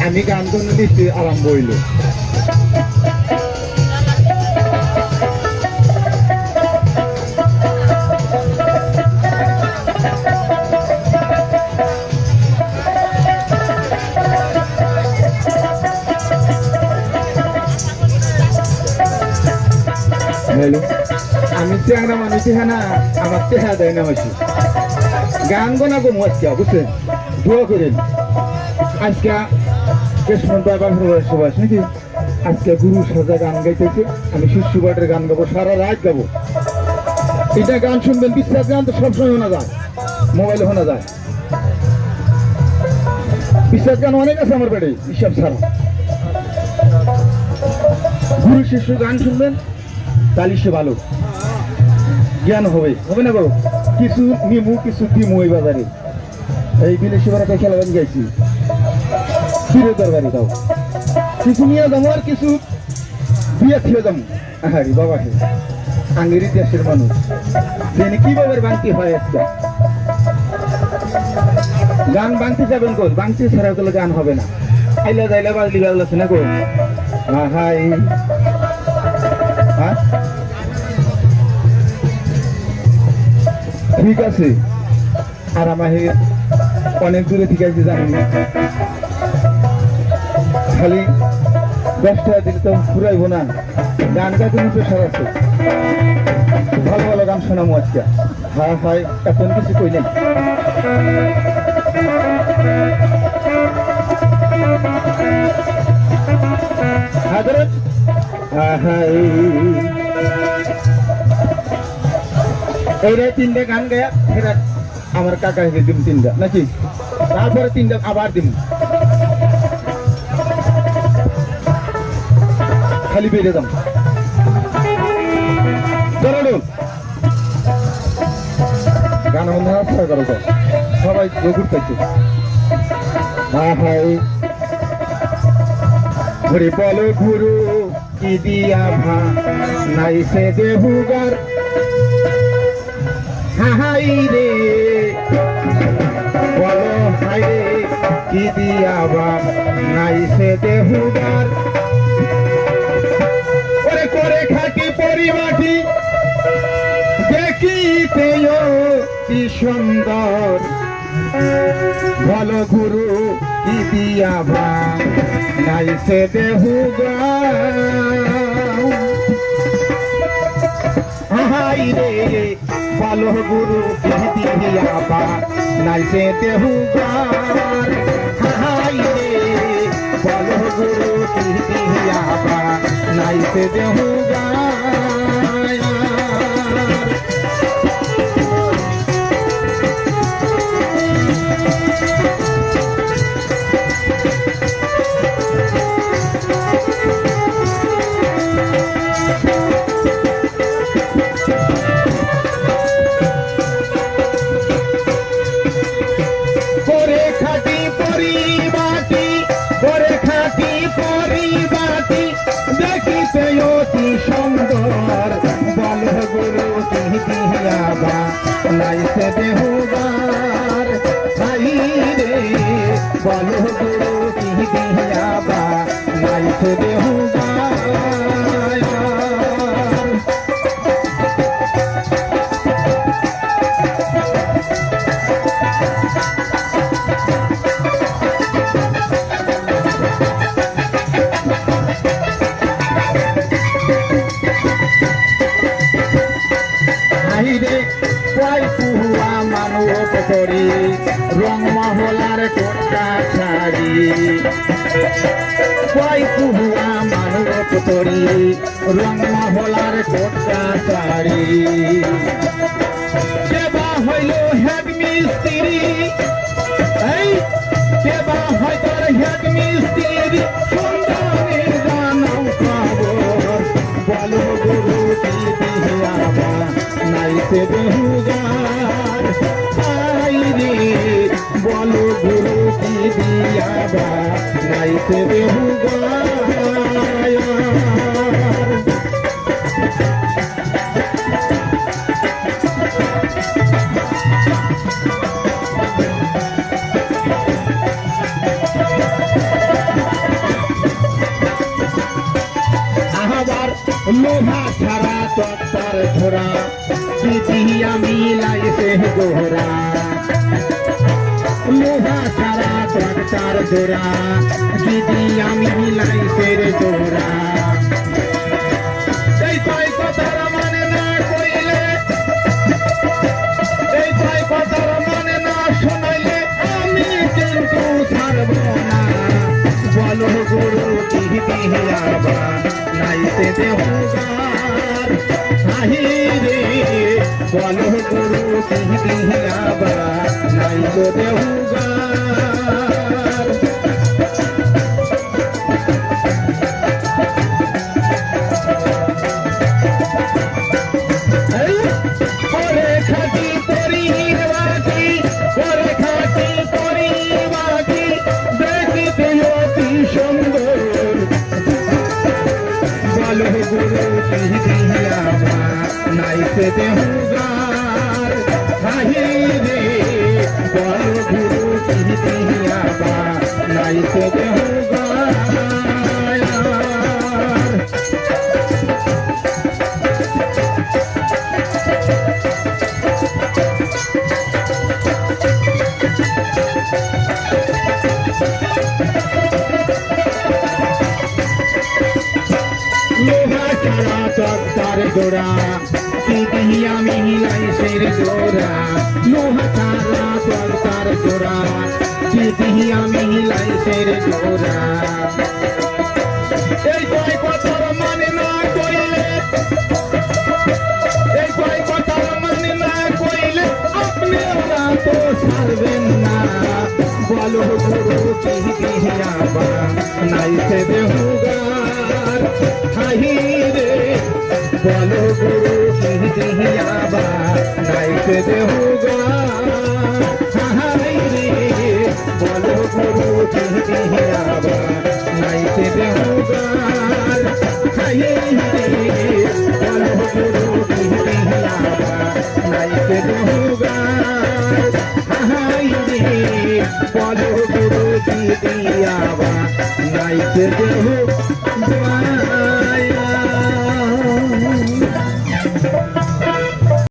আমি গান করতে দিচ্ছি আরম্ভ হইল। আমি চেহারা মানুষ না, আমার চেহারা দেয় না হয়েছে গান গোনা গো আজকে বুঝছেন, দোয়া করেন। আজকে কেশমন বাবার সবাস নাকি আজকে গুরু সাজা গান গাইতেছে, আমি শিশুবাটের গান গাবো, সারা রাত গাবো। এটা গান শুনবেন, বিশ্বাস গান তো সবসময় শোনা যায়, মোবাইলে শোনা যায়। বিশ্বাস গান অনেক আছে আমার বাড়ি, হিসাব ছাড়া। গুরু শিষ্য গান শুনবেন, তাহলে সে ভালো জ্ঞান হবে, হবে না গো? কিছু নিমু কিছু দিমু এই বাজারে, এই বিদেশি বাড়াতে খেলা গান গাইছি, ফিরে দরবারি দাও, কিছু নিয়ে যাবো আর কিছু দিয়ে খেয়ে যাবো। আহারি বাবাকে আঙ্গেরি দেশের মানুষ জেনে কিভাবে বাংতি হয় আজকে। গান বাংতি যাবেন কোন, বাংতি ছাড়া গেলে গান হবে না। আইলা যাইলা বাজলি বাজলাছে না কোন। হাই হ্যাঁ ঠিক আছে। আর আমার অনেক দূরে ঠিক আছে জানি, খালি 10 টাকা দিলে তো ফুরাইব না। গান গাইতে প্রেশার আছে, ভালো ভালো গান শোনাবো আজকে। হ্যাঁ হয় এখন কিছু কই নাই। এইটাই 3টা গান গায়া ফেরা আমার কাকা হেঁকে দিম 3টা নাকি, তারপরে 3টা আবার দিম, খালি বেরিয়ে দাম। গান বন্ধু করো তো, সবাই রঘুর পাইছে। হ্যাঁ হ্যাঁ ঘুরে বলো গুরু কি দিয়া ভা নাই সে দেহুগার। হাই রে বলো হাই রে কি দিয়া ভা নাই সে দেহুগার। ওরে করে খাকি পরিমাটি দেখিতে কি সুন্দর, বলো গুরু কি দিয়া ভা নাই সে দেহুগার। হাই রে বলো গুরু কি দিয়া ভা নাই সে দেহুগার। হাই রে বলো গুরু কি দিয়া ভা নাই সে দেহুগার। নাই সে দেহুগার। হাই রে বলো গুরু কি দিয়া ভা নাই সে দেহুগার। করি রং মহলার টোটা ছাড়ি, কয় কুহুয়া মানব করি রং মহলার টোটা ছাড়ি। সেবা হইল হেড মিস্ত্রি, এই সেবা হয়তো হেড মিস্ত্রি, সুন্দরের জানাও খবর, বলো গুরু কি দিয়া ভা নাই সে দেহুগার। বলো গুরু কি দিয়া ভা নাই সে দেহুগার। লোহা ছাড়া তত্তর ধরা দিদিয়া মিলাইছে গোহরা লোহা ছাড়া তত্তর ধরা দিদিয়া মিলাইছে রে গোহরা এই কয় কথার মানে না কইলে এই কয় কথার মানে না শোনাইলে আমি কিন্তু ছাড়ব না বলো গুরু কি দিহিয়াবা নাইতে দেহুগার আহিরে বলো গুরু কি দিহিয়াবা নাইতে দেহুগার ওরে খাটি পরিবাটি ওরে খাটি পরিবাটি দেখিতে অতি সুন্দর বলো গুরু কি দিহিয়াবা নাইতে দেহুগার আহিরে বলো গুরু কি দিহিয়াবা নাইতে দেহুগার লোহা ছাড়া তত্তর জোড়া দিদিয়া মিলাইছে রে জোড়া লোহা ছাড়া তত্তর জোড়া দিদিয়া মিলাইছে রে জোড়া এই কয় কথার মানে না কইলে এই কয় কথার মানে না কইলে আপনি ওরা তো ছাড়বেন না বলো গুরু কি দিহিয়াবা নাইতে দেহুগার আহিরে বলো গুরু কি দিহিয়াবা নাইতে দেহুগার আহিরে বলো গুরু কি দিহিয়াবা নাইতে দেহুগার আহিরে বলো গুরু কি দিহিয়াবা নাইতে দেহুগার আহিরে বলো গুরু কি দিহিয়াবা নাইতে দেহুগার